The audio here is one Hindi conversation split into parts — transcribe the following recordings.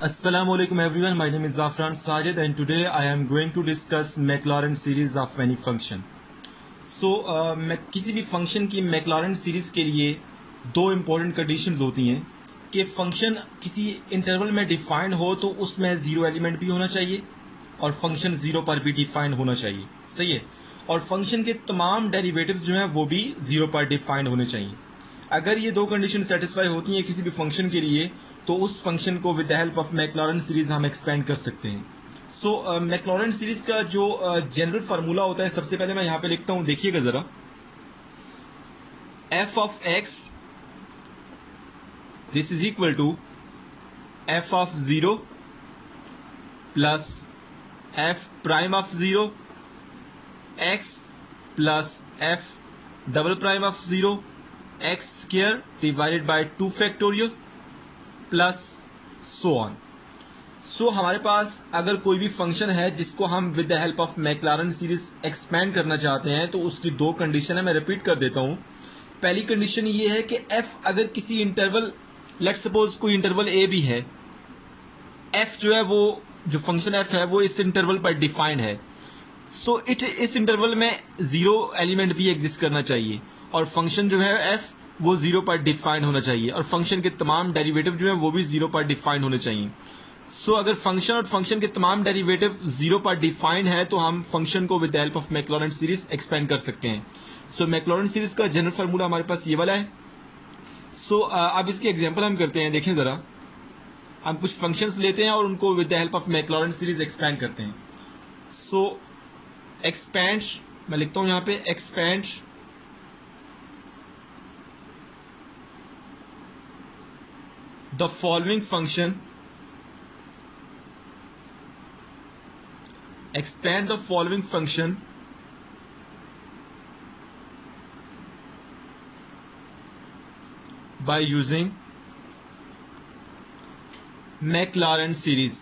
Assalamualaikum everyone, my name is Zafran Sajid and today I am going to discuss Maclaurin series of any function. किसी भी फंक्शन की मैक्लॉरेन सीरीज के लिए दो इम्पोर्टेंट कंडीशंस होती हैं कि फंक्शन किसी इंटरवल में डिफाइंड हो तो उसमें जीरो एलिमेंट भी होना चाहिए और फंक्शन जीरो पर भी डिफाइंड होना चाहिए, सही है। और फंक्शन के तमाम डेरिवेटिव्स जो हैं वो भी जीरो पर डिफाइंड होने चाहिए। अगर ये दो कंडीशन सेटिस्फाई होती हैं किसी भी फंक्शन के लिए तो उस फंक्शन को with the help of Maclaurin series हम एक्सपेंड कर सकते हैं। मैक्लॉरेन सीरीज का जो जनरल फार्मूला होता है, सबसे पहले मैं यहां पे लिखता हूं, देखिएगा जरा। F of x this is equal to f of zero plus f prime of zero x plus f double prime of zero x square divided by 2 factorial plus so on. हमारे पास अगर कोई भी फंक्शन है जिसको हम with the help of Maclaurin series expand करना चाहते हैं तो उसकी दो कंडीशन है, मैं रिपीट कर देता हूं। पहली कंडीशन ये है कि एफ अगर किसी इंटरवल, लेट्स सपोज कोई इंटरवल ए भी है, एफ जो है वो जो फंक्शन एफ है वो इस इंटरवल पर डिफाइंड है, इस इंटरवल में जीरो एलिमेंट भी एग्जिस्ट करना चाहिए और फंक्शन जो है एफ वो जीरो पर डिफाइंड होना चाहिए और फंक्शन के तमाम डेरिवेटिव जो है वो भी जीरो पर डिफाइंड होने चाहिए। अगर फंक्शन और फंक्शन के तमाम डेरिवेटिव जीरो पर डिफाइंड है तो हम फंक्शन को with the help of Maclaurin series expand कर सकते हैं। मैक्लॉरेन सीरीज का जनरल फार्मूला हमारे पास ये वाला है। अब इसकी एग्जांपल हम करते हैं, देखें जरा। हम कुछ फंक्शंस लेते हैं और उनको with the help of Maclaurin series expand करते हैं। एक्सपेंड, मैं लिखता हूं यहां पे expand the following function, expand the following function by using Maclaurin series।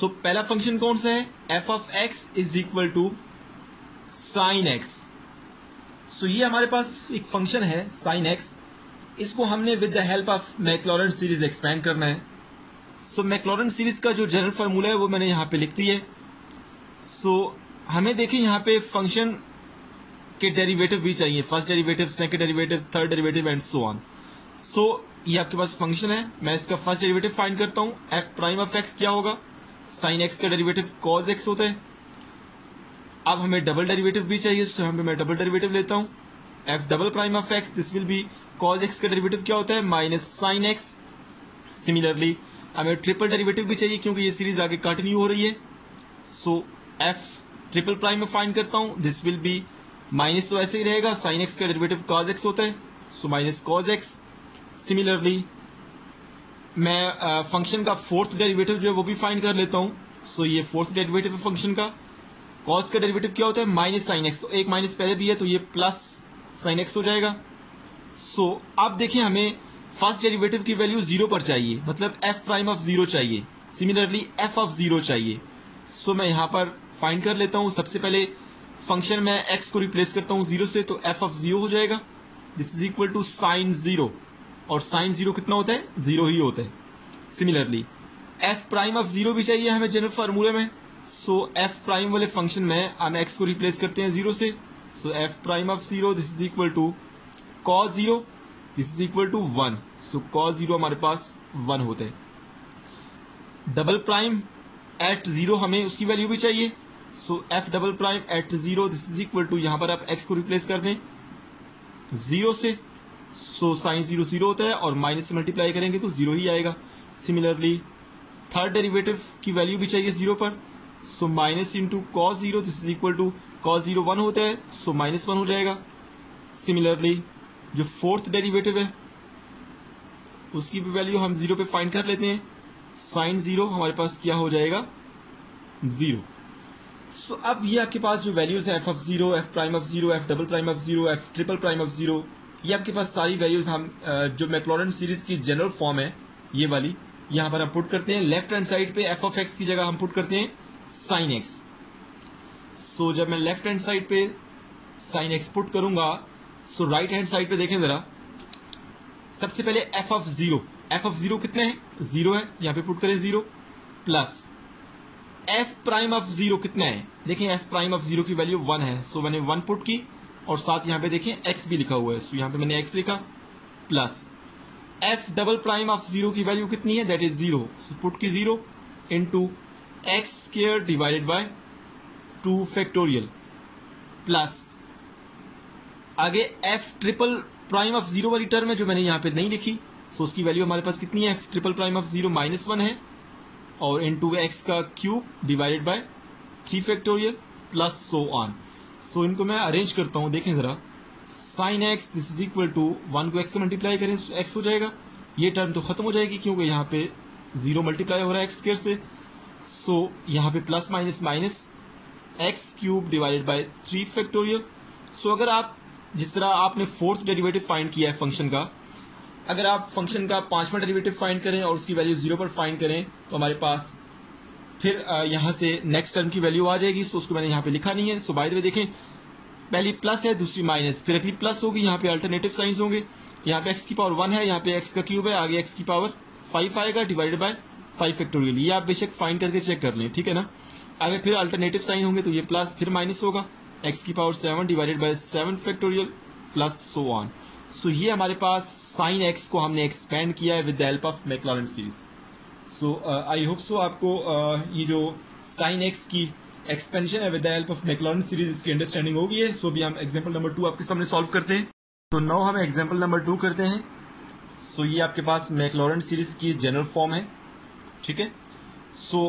पहला फंक्शन कौन सा है? f of x is equal to sin x। ये हमारे पास एक फंक्शन है sin x, इसको हमने with the help of Maclaurin series expand करना है। मैक्लॉरेन सीरीज का जो जनरल फार्मूला है वो मैंने यहां पे लिख दी है। हमें देखिए यहां पे फंक्शन के डेरिवेटिव भी चाहिए, first derivative, second derivative, third derivative and so on. ये आपके पास फंक्शन है, मैं इसका फर्स्ट डेरिवेटिव फाइंड करता हूं। एफ प्राइम ऑफ एक्स क्या होगा? साइन एक्स का डेरिवेटिव कॉज एक्स होता है। अब हमें डबल डेरिवेटिव भी चाहिए, तो यहाँ पे मैं डबल डेरिवेटिव लेता हूं। F double prime of x this will be cause x का डेरिवेटिव क्या होता है? Minus sine x. सिमिलरली हमें ट्रिपल डेरिवेटिव भी चाहिए क्योंकि ये सीरीज आगे कंटिन्यू हो रही है। एफ ट्रिपल प्राइम में फाइंड करता हूं, दिस विल बी माइनस, तो ऐसे ही रहेगा, साइन एक्स का डेरिवेटिव कॉज एक्स होता है, माइनस कॉज एक्स। सिमिलरली मैं फंक्शन का फोर्थ डेरिवेटिव जो है वो भी फाइंड कर लेता हूं। ये फोर्थ डेरिवेटिव है फंक्शन का। कॉस का डेरिवेटिव क्या होता है? माइनस साइन एक्स, तो एक माइनस पहले भी है तो ये प्लस साइन एक्स हो जाएगा। अब देखिए हमें फर्स्ट डेरिवेटिव की वैल्यू जीरो पर चाहिए, मतलब एफ प्राइम ऑफ जीरो चाहिए। सिमिलरली एफ ऑफ जीरो चाहिए। मैं यहां पर फाइंड कर लेता हूं। सबसे पहले फंक्शन में एक्स को रिप्लेस करता हूं जीरो से, तो एफ ऑफ जीरो हो जाएगा, this is equal to sine zero, और साइन जीरो कितना होता है? जीरो ही होता है। Similarly F prime of zero भी चाहिए हमें जनरल फार्मूले में। एफ प्राइम वाले फंक्शन में हम एक्स को रिप्लेस करते हैं जीरो से, F prime of zero this is equal to cos zero, this is equal to 1। Cos zero हमारे पास 1 होता है। डबल प्राइम एट जीरो हमें उसकी वैल्यू भी चाहिए, F double prime at zero this is equal to, यहां पर आप एक्स को रिप्लेस कर दें जीरो से, साइन जीरो जीरो होता है और माइनस से मल्टीप्लाई करेंगे तो जीरो ही आएगा। सिमिलरली थर्ड डेरिवेटिव की वैल्यू भी चाहिए जीरो पर, minus into cos zero this is equal to cos zero 1 होता है, माइनस 1 हो जाएगा। सिमिलरली जो फोर्थ डेरिवेटिव है उसकी भी वैल्यू हम जीरो पे फाइंड कर लेते हैं। साइन जीरो हमारे पास क्या हो जाएगा? जीरो। अब ये आपके पास जो वैल्यूज है F of zero, f prime of zero, f double prime of zero, F triple prime of zero, ये आपके पास सारी वैल्यूज हम जो मैक्लॉरेन सीरीज की जनरल फॉर्म है ये वाली, यहां पर हम पुट करते हैं। लेफ्ट हैंड साइड पे एफ ऑफ एक्स की जगह हम पुट करते हैं साइन एक्स। जब मैं लेफ्ट हैंड साइड पे साइन एक्स पुट करूंगा, राइट हैंड साइड पे देखें जरा, सबसे पहले एफ ऑफ जीरो कितने है, जीरो है, यहाँ पे पुट करें zero, plus f prime of zero कितना है, देखें एफ प्राइम ऑफ जीरो की वैल्यू 1 है, सो मैंने 1 पुट की और साथ यहाँ पे देखें एक्स भी लिखा हुआ है, सो यहाँ पे मैंने एक्स लिखा, plus f double prime of zero की वैल्यू कितनी है, that is zero, so put की zero into x square divided by 2 factorial, plus आगे f triple prime of zero वाली टर्म है जो मैंने यहाँ पे नहीं लिखी, सो उसकी वैल्यू हमारे पास कितनी है, f triple prime of zero -1 है, और इनटू एक्स का cube divided by 3 factorial plus so on. So इनको मैं अरेंज करता हूं, देखें जरा, sine x this is equal to 1 को एक्स से मल्टीप्लाई करें तो एक्स हो जाएगा, ये टर्म तो खत्म हो जाएगी क्योंकि यहाँ पे 0 मल्टीप्लाई हो रहा है एक्स स्क्वायर से, सो यहाँ पे plus minus minus x cube divided by 3 factorial. So अगर आप जिस तरह आपने फोर्थ डेरिवेटिव फाइंड किया है फंक्शन का, अगर आप फंक्शन का 5वां डेरिवेटिव फाइंड करें और उसकी वैल्यू 0 पर फाइंड करें तो हमारे पास फिर यहाँ से नेक्स्ट टर्म की वैल्यू आ जाएगी, सो उसको मैंने यहाँ पे लिखा नहीं है। सो बाय द वे देखें, पहली प्लस है दूसरी माइनस, फिर अगली प्लस होगी, यहाँ पे अल्टरनेटिव साइंस होंगे, यहाँ पे एक्स की पावर 1 है, यहाँ पे एक्स का क्यूब है, आगे एक्स की पावर 5 आएगा डिवाइडेड बाय 5 फैक्टोरियल, ये आप बेशक फाइंड करके चेक कर लें, ठीक है ना। आगे फिर अल्टरनेटिव साइन होंगे तो ये प्लस फिर माइनस होगा, एक्स की power 7 divided by 7 factorial plus so on. So ये हमारे पास साइन एक्स को हमने एक्सपेंड किया है with the help of Maclaurin series. So I hope so आपको ये जो साइन एक्स की एक्सपेंशन है with the help of Maclaurin series इसकी अंडरस्टैंडिंग होगी है। सो अभी हम एग्जांपल नंबर 2 आपके सामने सॉल्व करते हैं। तो नाउ हम एग्जांपल नंबर 2 करते हैं। सो ये आपके पास मैक्लॉरेंट सीरीज की जनरल फॉर्म है, ठीक है। सो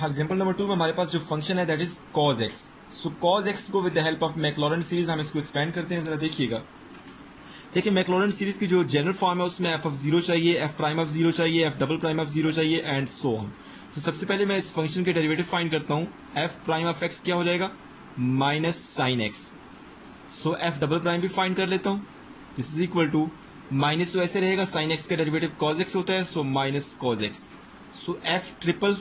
एग्जांपल नंबर 2 में हमारे पास जो फंक्शन है that is cos x। So cos x को with the help of Maclaurin series हम इसको एक्सपेंड करते हैं, जरा देखिएगा। देखिए मैक्लॉरेंट सीरीज की जो जनरल फॉर्म है उसमें एफ ऑफ जीरो चाहिए, एफ प्राइम ऑफ जीरो चाहिए, F double prime of zero चाहिए एंड सो ऑन। तो सबसे पहले मैं इस फंक्शन के डेरिवेटिव फाइंड करता हूं, एफ प्राइम ऑफ एक्स क्या हो जाएगा, minus sine x. So F double prime भी फाइंड कर लेता हूं, this is equal to minus, तो ऐसे रहेगा, साइन एक्स का डेरिवेटिव कॉज एक्स होता है, so minus cos x. So F triple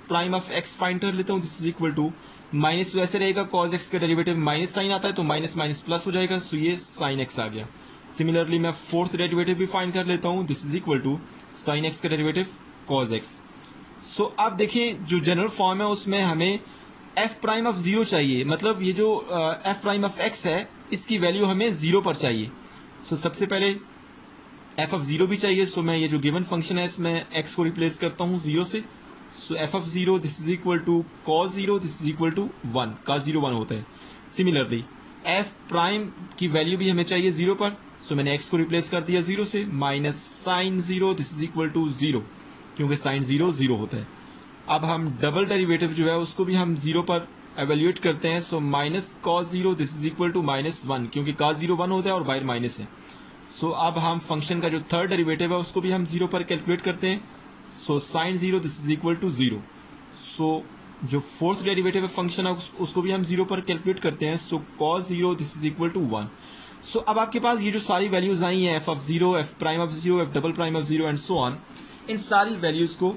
prime of x find कर लेता हूं, this is equal to minus, तो ऐसे रहेगा, कॉज एक्स का डेरिवेटिव माइनस साइन आता है तो माइनस माइनस प्लस हो जाएगा, सो ये साइन एक्स आ गया। सिमिलरली मैं फोर्थ डेरिवेटिव भी फाइंड कर लेता हूं, this is equal to sine x का डेरिवेटिव कॉज एक्स। सो अब देखें जो जनरल फॉर्म है उसमें हमें एफ प्राइम ऑफ जीरो चाहिए, मतलब ये जो एफ प्राइम ऑफ एक्स है इसकी वैल्यू हमें 0 पर चाहिए। सो सबसे पहले एफ ऑफ जीरो भी चाहिए, सो मैं ये जो गिवन फंक्शन है इसमें एक्स को रिप्लेस करता हूँ 0 से। So f of zero this is equal to cos zero, this is equal to 1, cos 0 1 होता है। सिमिलरली एफ प्राइम की वैल्यू भी हमें चाहिए 0 पर, सो मैंने x को रिप्लेस कर दिया 0 से, minus sine 0 this is equal to 0, क्योंकि साइन 0 0 होता है। अब हम डबल डेरिवेटिव जो है उसको भी हम 0 पर एवेल्युएट करते हैं, so minus cos 0 this is equal to minus 1, क्योंकि cos 0 1 होता है और बाहर माइनस है। सो अब हम फंक्शन का जो थर्ड डेरिवेटिव है उसको भी हम 0 पर कैलकुलेट करते हैं, so sine 0 this is equal to 0। So जो फोर्थ डेरिवेटिव है फंक्शन है उसको भी हम 0 पर कैलकुलेट करते हैं, so cos 0 this is equal to 1। So अब आपके पास ये जो सारी वैल्यूज आई हैं, f of zero, f prime of zero, f double prime of zero and so on, इन सारी वैल्यूज को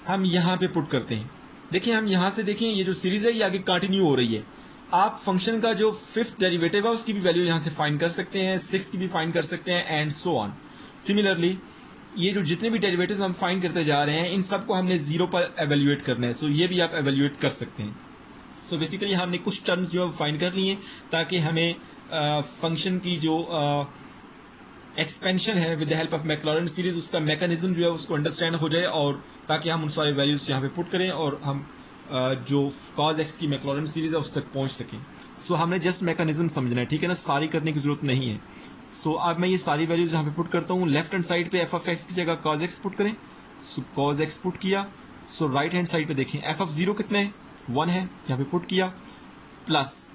हम यहाँ पे पुट करते हैं। देखिए हम यहाँ से देखें ये जो सीरीज है ये आगे कंटिन्यू हो रही है। आप फंक्शन का जो फिफ्थ डेरिवेटिव है उसकी भी वैल्यू यहाँ से फाइंड कर सकते हैं, सिक्स्थ की भी फाइंड कर सकते हैं एंड सो ऑन। सिमिलरली ये जो जितने भी डेरिवेटिव्स हम फाइंड करते जा रहे हैं इन सबको हमने 0 पर एवेल्युएट करना है, सो ये भी आप एवेल्युएट कर सकते हैं। सो बेसिकली हमने कुछ टर्म्स जो है फाइंड कर लिए ताकि हमें फंक्शन की जो एक्सपेंशन है with the help of Maclaurin series उसका मैकेनिज्म जो है उसको अंडरस्टैंड हो जाए, और ताकि हम उन सारे वैल्यूज यहाँ पे पुट करें और हम जो cos x की मैक्लॉरेंट सीरीज है उस तक पहुंच सकें। सो हमने जस्ट मैकेनिज्म समझना है, ठीक है ना, सारी करने की जरूरत नहीं है। सो अब मैं ये सारी वैल्यूज यहाँ पे पुट करता हूँ। लेफ्ट हैंड साइड पे एफ ऑफ एक्स की जगह cos x पुट करें, सो cos x पुट किया। सो राइट हैंड साइड पे देखें एफ ऑफ जीरो कितने है, 1 है, यहाँ पे पुट किया, plus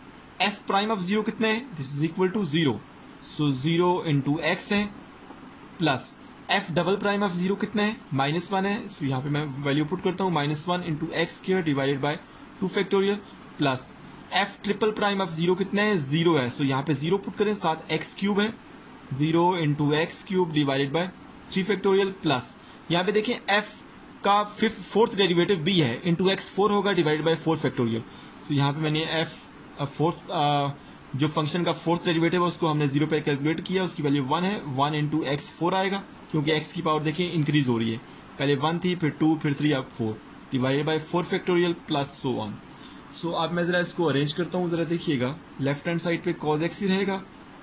f prime of zero कितने है, this is equal to 0, so 0 into x है, plus f double prime of zero कितने है, -1 है, सो यहाँ पे मैं वैल्यू पुट करता हूँ -1 into x square divided by 2 factorial, plus F triple prime of zero कितने है, 0 है, सो यहाँ पे 0 पुट करें, साथ एक्स क्यूब है, 0 into x cube divided by 3 factorial, plus यहाँ पे देखें एफ का फोर्थ डेरिवेटिव भी है, इंटू एक्स 4 होगा डिवाइडेड बाय 4 फैक्टोरियल, सो यहाँ पे मैंने एफ फोर्थ जो फंक्शन का फोर्थ डेरिवेटिव है उसको हमने 0 पे कैलकुलेट किया, उसकी वैल्यू 1 है, 1 इंटू एक्स 4 आएगा, क्योंकि x की पावर देखिए इंक्रीज हो रही है, पहले 1 थी, फिर 2, फिर 3, अब 4, divided by 4 factorial plus so on. So अब मैं ज़रा इसको अरेंज करता हूँ, ज़रा देखिएगा, लेफ्ट हैंड साइड पे cos x ही रहेगा,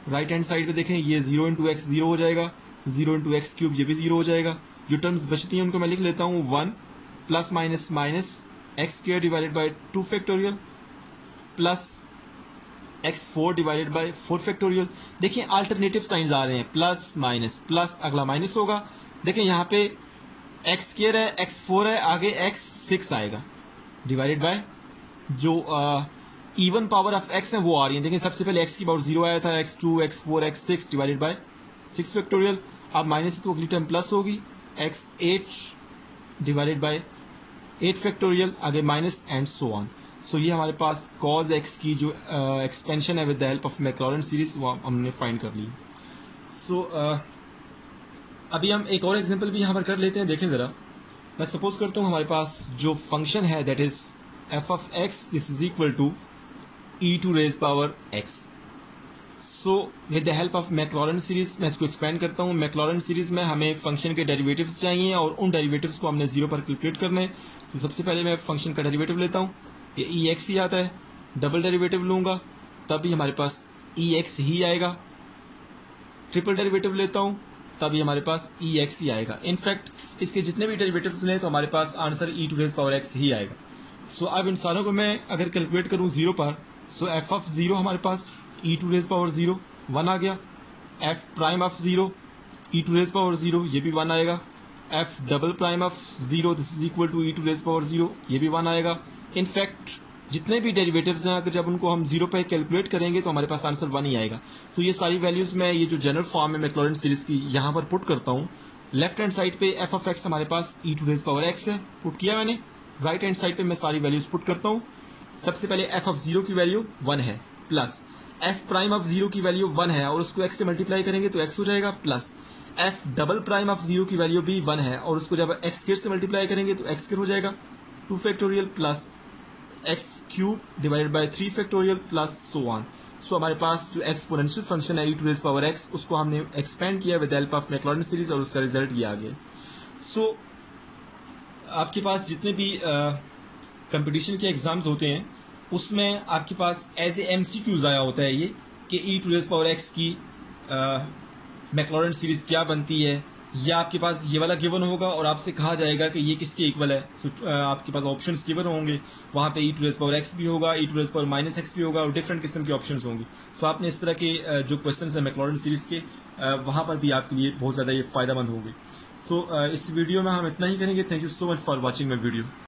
राइट हैंड साइड पे देखें ये 0 इंटू एक्स 0 हो जाएगा, 0 इंटू एक्स क्यूब ये भी 0 हो जाएगा, जो टर्म्स बचती हैं उनको मैं लिख लेता हूँ 1 plus minus minus x square divided by 2 factorial plus x4 divided by 4 factorial. देखिए अल्टरनेटिव साइंस आ रहे हैं, प्लस माइनस, प्लस अगला माइनस होगा, देखिए यहाँ पे एक्स स्क्वायर है, x4 है, आगे x6 आएगा, डिवाइडेड बाय जो इवन पावर ऑफ x है वो आ रही है, देखिए सबसे पहले x की पावर 0 आया था, x2, x4, x6 divided by 6 factorial, अब माइनस तो अगली टर्म प्लस होगी, x8 डिवाइडेड बाय 8 फैक्टोरियल, आगे minus and so on. So ये हमारे पास cos x की जो एक्सपेंशन है with the help of Maclaurin series वो हमने फाइंड कर ली। सो अभी हम एक और एग्जांपल भी यहाँ पर कर लेते हैं, देखें ज़रा, मैं सपोज करता हूँ हमारे पास जो फंक्शन है that is f of x this is equal to e to raise power x। So with the help of Maclaurin series मैं इसको एक्सपेंड करता हूँ। मैक्लॉरेन सीरीज में हमें फंक्शन के डेरिवेटिव्स चाहिए और उन डेरिवेटिव्स को हमने 0 पर कैलकुलेट करना है। तो सबसे पहले मैं फंक्शन का डेरिवेटिव लेता हूँ, ये ई एक्स ही आता है, डबल डेरिवेटिव लूंगा तभी हमारे पास ई एक्स ही आएगा, ट्रिपल डेरिवेटिव लेता हूँ तभी हमारे पास ई एक्स ही आएगा। इनफैक्ट इसके जितने भी डेरिवेटिव्स लें तो हमारे पास answer e to raise power x ही आएगा। सो अब इन सारों को मैं अगर कैलकुलेट करूँ 0 पर, सो एफ ऑफ 0 हमारे पास ई टू रेज पावर 0 1 आ गया, F prime of 0 e to raise power 0 ये भी 1 आएगा, F double prime of 0 this is equal to e to raise power 0 ये भी 1 आएगा। इनफैक्ट जितने भी डेरिवेटिव्स हैं अगर जब उनको हम 0 पे कैलकुलेट करेंगे तो हमारे पास आंसर 1 ही आएगा। तो ये सारी वैल्यूज मैं ये जो जनरल फॉर्म है मैक्लॉरेन सीरीज की यहाँ पर पुट करता हूँ। लेफ्ट हैंड साइड पे एफ ऑफ एक्स हमारे पास e to raise power x है, पुट किया मैंने। राइट हैंड साइड पे मैं सारी वैल्यूज पुट करता हूँ। सबसे पहले एफ ऑफ 0 की वैल्यू 1 है, प्लस एफ प्राइम ऑफ 0 की वैल्यू 1 है और उसको एक्स से मल्टीप्लाई करेंगे तो एक्स हो जाएगा, plus f double prime of 0 की वैल्यू भी 1 है और उसको जब एक्स स्क्वायर से मल्टीप्लाई करेंगे तो एक्स स्क्वायर हो जाएगा 2 factorial plus x cube divided by 3 factorial plus so on. So हमारे पास जो एक्सपोनेंशियल फंक्शन है e to raise power x उसको हमने एक्सपेंड किया with help of Maclaurin series और उसका रिजल्ट ये आ गया। सो आपके पास जितने भी कंपटीशन के एग्जाम्स होते हैं उसमें आपके पास एज ए एमसीक्यूज आया होता है ये कि ई टू रेज पावर एक्स की मैक्लॉरेन सीरीज क्या बनती है, या आपके पास ये वाला गिवन होगा और आपसे कहा जाएगा कि ये किसके इक्वल है। So, आपके पास ऑप्शंस गिवन होंगे, वहाँ पे e to raise power x भी होगा, e to raise power minus x भी होगा और डिफरेंट किस्म के ऑप्शंस होंगे। सो आपने इस तरह के जो क्वेश्चंस हैं मैक्लॉरेन सीरीज के वहाँ पर भी आपके लिए बहुत ज़्यादा ये फ़ायदेमंद होंगे। सो इस वीडियो में हम इतना ही करेंगे। Thank you so much for watching my video.